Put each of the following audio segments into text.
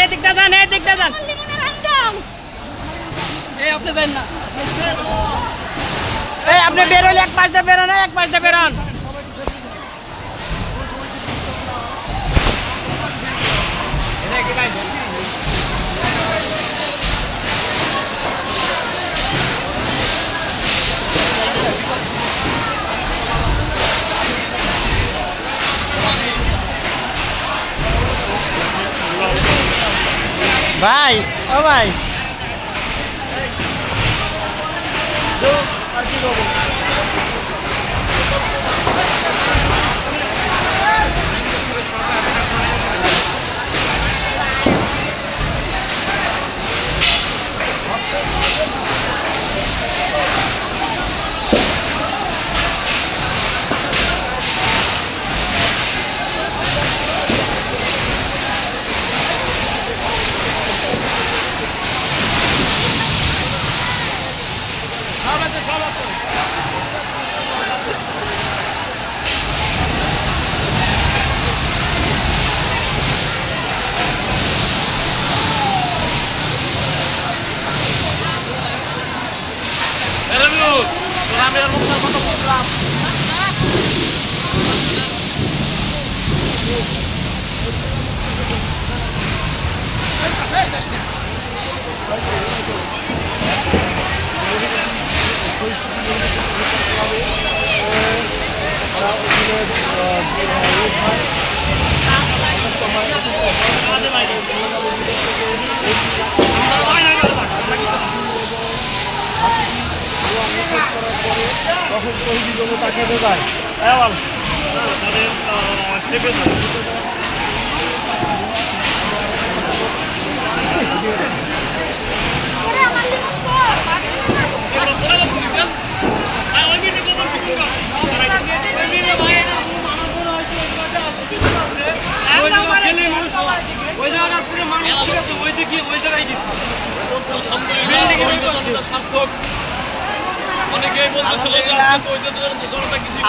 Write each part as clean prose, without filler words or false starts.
এদিকটা যান, এদিকটা যান। এই আপনি যান না, এই আপনি বেরোলে এক পাশে বেরোন, এক পাশে বেরোন। ভাই, ও ভাই,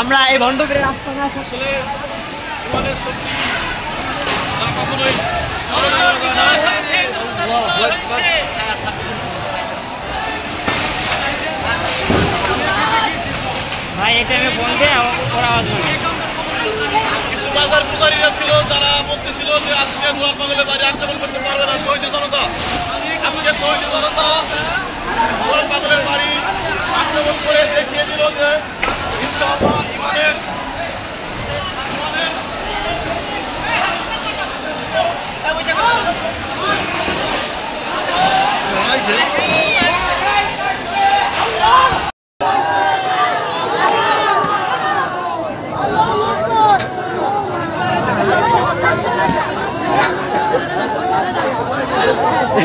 আমরা এই ভণ্ডকের রাস্তা আসলে ভাই এই টাইমে ফোন দিয়ে ওরা কিছু বাজার পূজারীরা ছিল যারা বলতেছিল যে আজকে গোলাপ বাঙালের বাড়ি আক্রমণ করতে পারবে না। তৈরি জনতা আজকে তৈরি জনতা গোলাপ বাঙালের বাড়ি আক্রমণ করে দেখিয়ে দিল যে ইনশাআল্লাহ ইমানের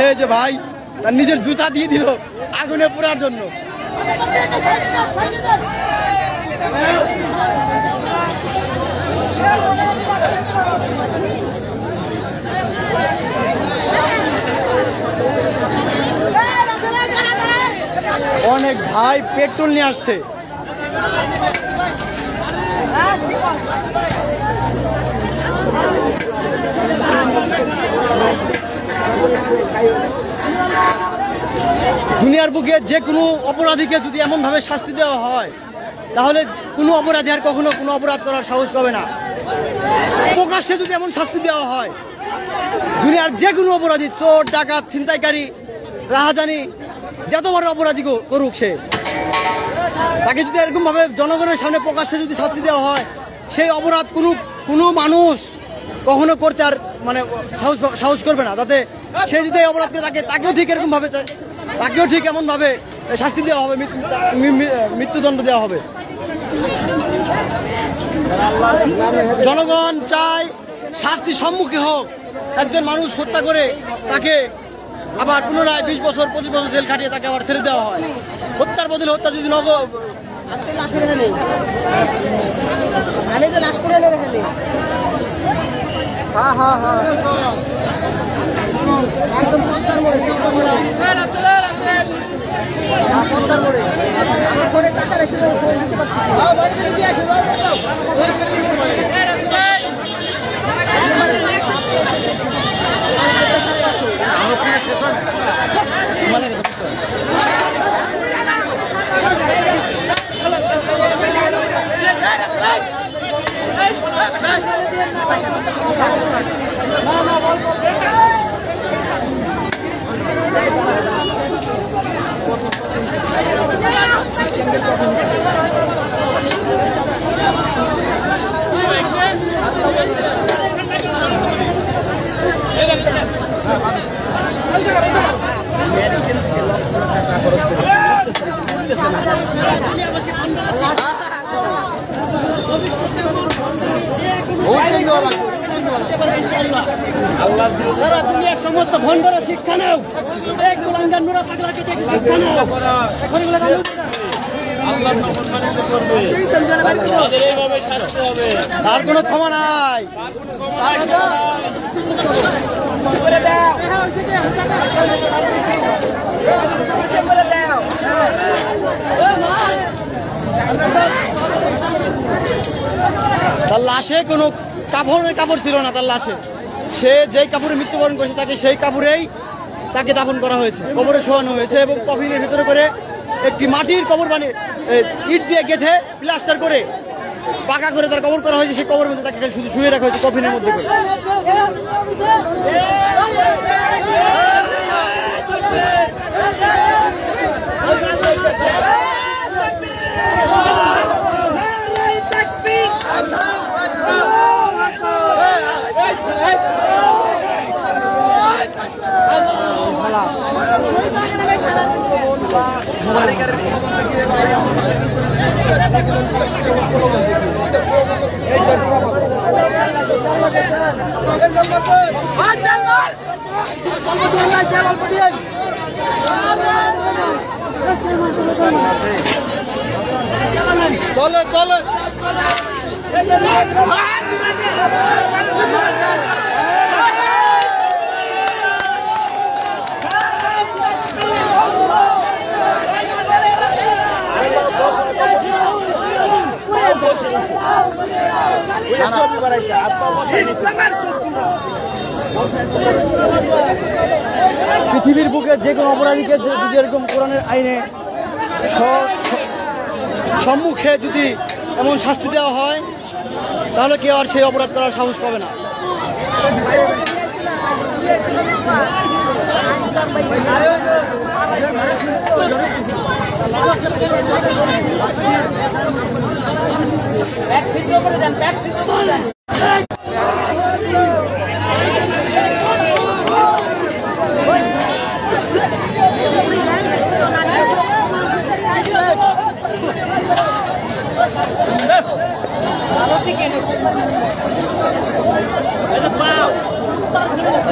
এই যে ভাই তার নিজের জুতা দিয়ে দিল আগুনে পোড়ার জন্য। অনেক ভাই পেট্রোল নিয়ে আসছে। দুনিয়ার বুকে যে কোনো অপরাধীকে যদি এমনভাবে শাস্তি দেওয়া হয় তাহলে কোনো অপরাধী আর কখনো কোনো অপরাধ করার সাহস পাবে না। প্রকাশ্যে যদি এমন শাস্তি দেওয়া হয়, দুনিয়ার যে কোনো অপরাধী, চোর, ডাকাত, ছিনতাইকারী, রাহাজানি, যত বড় অপরাধী করুক সে, তাকে যদি এরকমভাবে জনগণের সামনে প্রকাশ্যে যদি শাস্তি দেওয়া হয়, সেই অপরাধ কোনো মানুষ কখনো করতে আর মানে সাহস করবে না। যাতে সে যদি এই অপরাধকে তাকেও ঠিক এরকমভাবে তাকেও ঠিক এমনভাবে শাস্তি দেওয়া হবে, মৃত্যুদণ্ড দেওয়া হবে। জনগণ চায় শাস্তির সম্মুখে হোক। একজন মানুষ হত্যা করে তাকে আবার পুনরায় 20 বছর 25 বছর জেল খাটিয়ে তাকে আবার ছেড়ে দেওয়া হয়। হত্যার বদলে হত্যা যদি সারা দুনিয়ার সমস্ত ভণ্ডরা শিক্ষা নাও, এক কুলাঙ্গার নুরা পাগলাকে দেখে শিক্ষা নাও। তার কোনো ক্ষমা নাই। তার লাশে কোনো কাপড় ছিল না। তার লাশে সে যেই কাপড়ে মৃত্যুবরণ করেছে তাকে সেই কাপড়েই তাকে দাফন করা হয়েছে, কবরে শোয়ানো হয়েছে এবং কফিনের ভিতরে করে একটি মাটির কবর বানিয়ে ইট দিয়ে গেঁথে প্লাস্টার করে পাকা করে তার কবর করা হয়েছে। সেই কবরের মধ্যে তাকে শুধু শুয়ে রাখা হয়েছে কফিনের মধ্যে করে। পৃথিবীর বুকে যে কোনো অপরাধীকে যদি এরকম কোরআনের আইনে সম্মুখে যদি এমন শাস্তি দেওয়া হয় তাহলে কেউ আর সেই অপরাধ করার সাহস পাবে না।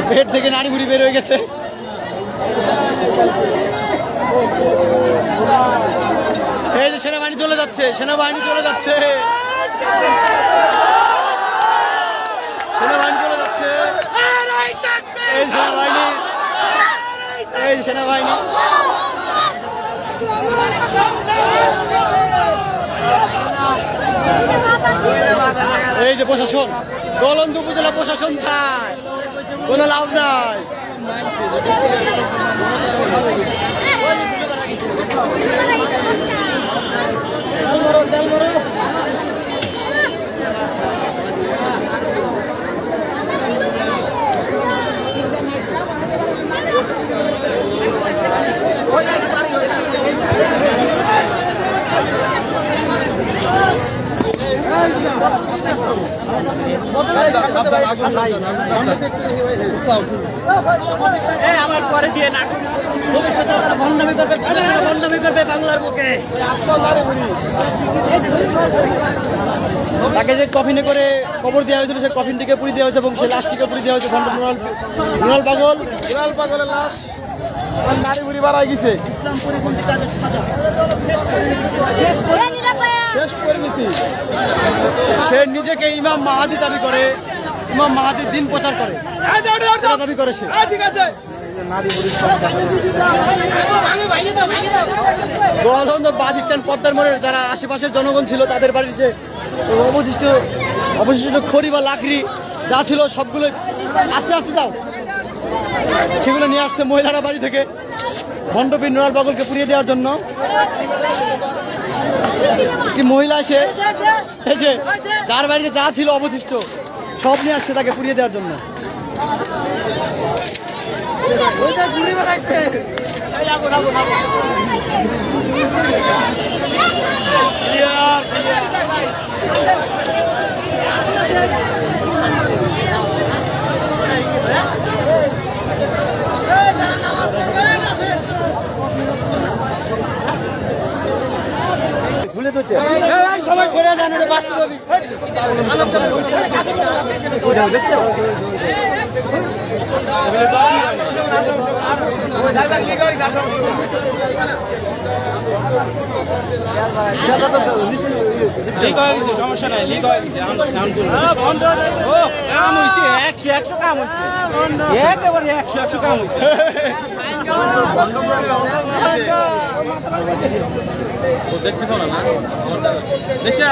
পেট থেকে নাড়ি বুড়ি বের হয়ে গেছে। এই যে সেনাবাহিনী চলে যাচ্ছে, সেনাবাহিনী চলে যাচ্ছে, সেনাবাহিনী চলে যাচ্ছে। এই সেনাবাহিনী, এই সেনাবাহিনী এই যে প্রশাসন, গোলন্দ উপজেলা প্রশাসন চায়, কোনো লাভ নাই। আমার পরে দিয়ে না ভবিষ্যতে ভণ্ডামি করবে, ভণ্ডামি করবে বাংলার বুকে। তাকে যে কফিনে করে কবর দেওয়া হয়েছিল সেই কফিনটিকে পুড়িয়ে দেওয়া হয়েছে এবং সেই লাশটিকে পুড়িয়ে দেওয়া হয়েছে। নুরাল পাগলের লাশ নারী বুড়ি বাড়াই গেছে। সে নিজেকে ইমাম মাহাদি দাবি করে, ইমাম মাহাদির দিন প্রচার করে, দাবি করেছে। গোয়ালন্দ বাস স্ট্যান্ড পদ্মার মোড়ের যারা আশেপাশের জনগণ ছিল তাদের বাড়ির যে অবশিষ্ট খড়ি বা লাকড়ি যা ছিল সবগুলো আস্তে আস্তে দাও, সেগুলো নিয়ে আসছে মহিলারা বাড়ি থেকে ভণ্ডপীর নুরাল পাগলকে পুড়িয়ে দেওয়ার জন্য। একটি মহিলা এসে এই যে যার বাড়িতে যা ছিল অবশিষ্ট সব নিয়ে আসছে তাকে পুড়িয়ে দেওয়ার জন্য। সবাই সরে যান, এটা বাস্তবিক। লিক হয়ে গেছে, সমস্যা নাই, লিক হয়ে গেছে। ও কাম হয়েছে, 100 কাম হয়েছে, একেবারে 100 কাম হয়েছে। দেখতে পারো না, দেখছো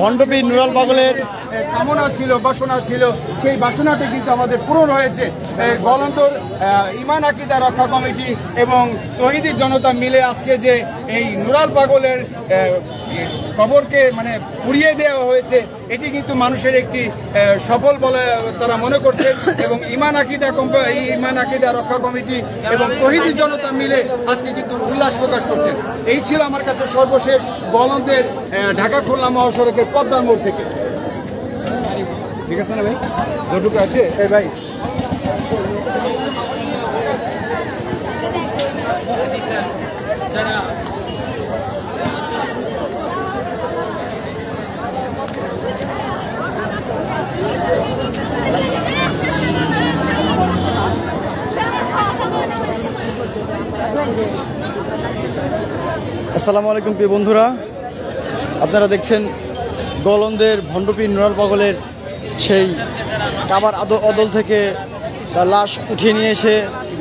ভণ্ডপীর নুরাল পাগলের কামনা ছিল, বাসনা ছিল, সেই বাসনাটি কিন্তু আমাদের পূরণ হয়েছে। গলন্দর ইমান আকিদা রক্ষা কমিটি এবং তৌহিদি জনতা মিলে আজকে যে এই নুরাল পাগলের কবরকে মানে পুড়িয়ে দেওয়া হয়েছে, এটি কিন্তু মানুষের একটি সফল বলে তারা মনে করছে। এবং ইমান আকিদা রক্ষা কমিটি এবং তৌহিদি জনতা মিলে আজকে কিন্তু উল্লাস প্রকাশ করছেন। এই ছিল আমার কাছে সর্বশেষ গলন্দের ঢাকা খুলনা মহাসড়কের পদ্মার মোড় থেকে। ঠিক আছে না ভাই, যতটুকু আছে এই ভাই। আসসালামু আলাইকুম প্রিয় বন্ধুরা, আপনারা দেখছেন গলন্দের ভণ্ডপীর নুরাল পাগলের সেই কাবার অদল থেকে তার লাশ উঠিয়ে নিয়ে এসে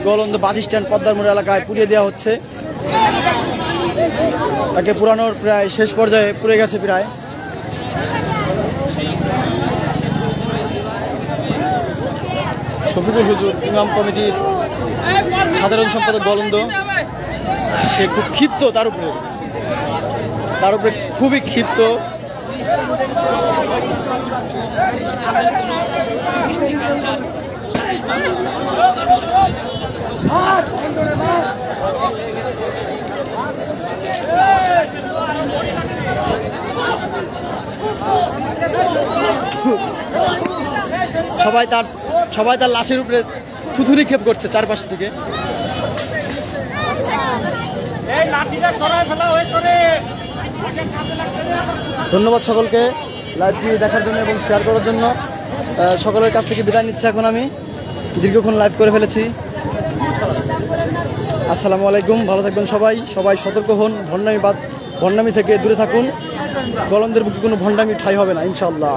গলন্দ বাস স্ট্যান্ড পদ্মার মোড় এলাকায় পুড়িয়ে দেওয়া হচ্ছে। তাকে পুরানোর প্রায় শেষ পর্যায়ে পুড়ে গেছে প্রায়। শফিকুল হুজুর ইমাম কমিটির সাধারণ সম্পাদক গলন্দ, সে খুব ক্ষিপ্ত, তার উপরে খুবই ক্ষিপ্ত। সবাই তার লাশের উপরে থুথুরি ক্ষেপ করছে চারপাশ থেকে। ধন্যবাদ সকলকে লাইভটি দেখার জন্য এবং শেয়ার করার জন্য। সকলের কাছ থেকে বিদায় নিচ্ছি। এখন আমি দীর্ঘক্ষণ লাইভ করে ফেলেছি। আসসালামু আলাইকুম, ভালো থাকবেন সবাই সতর্ক হন, ভণ্ডামি থেকে দূরে থাকুন। গলন্দের বুকে কোনো ভণ্ডামি ঠাঁই হবে না ইনশাআল্লাহ।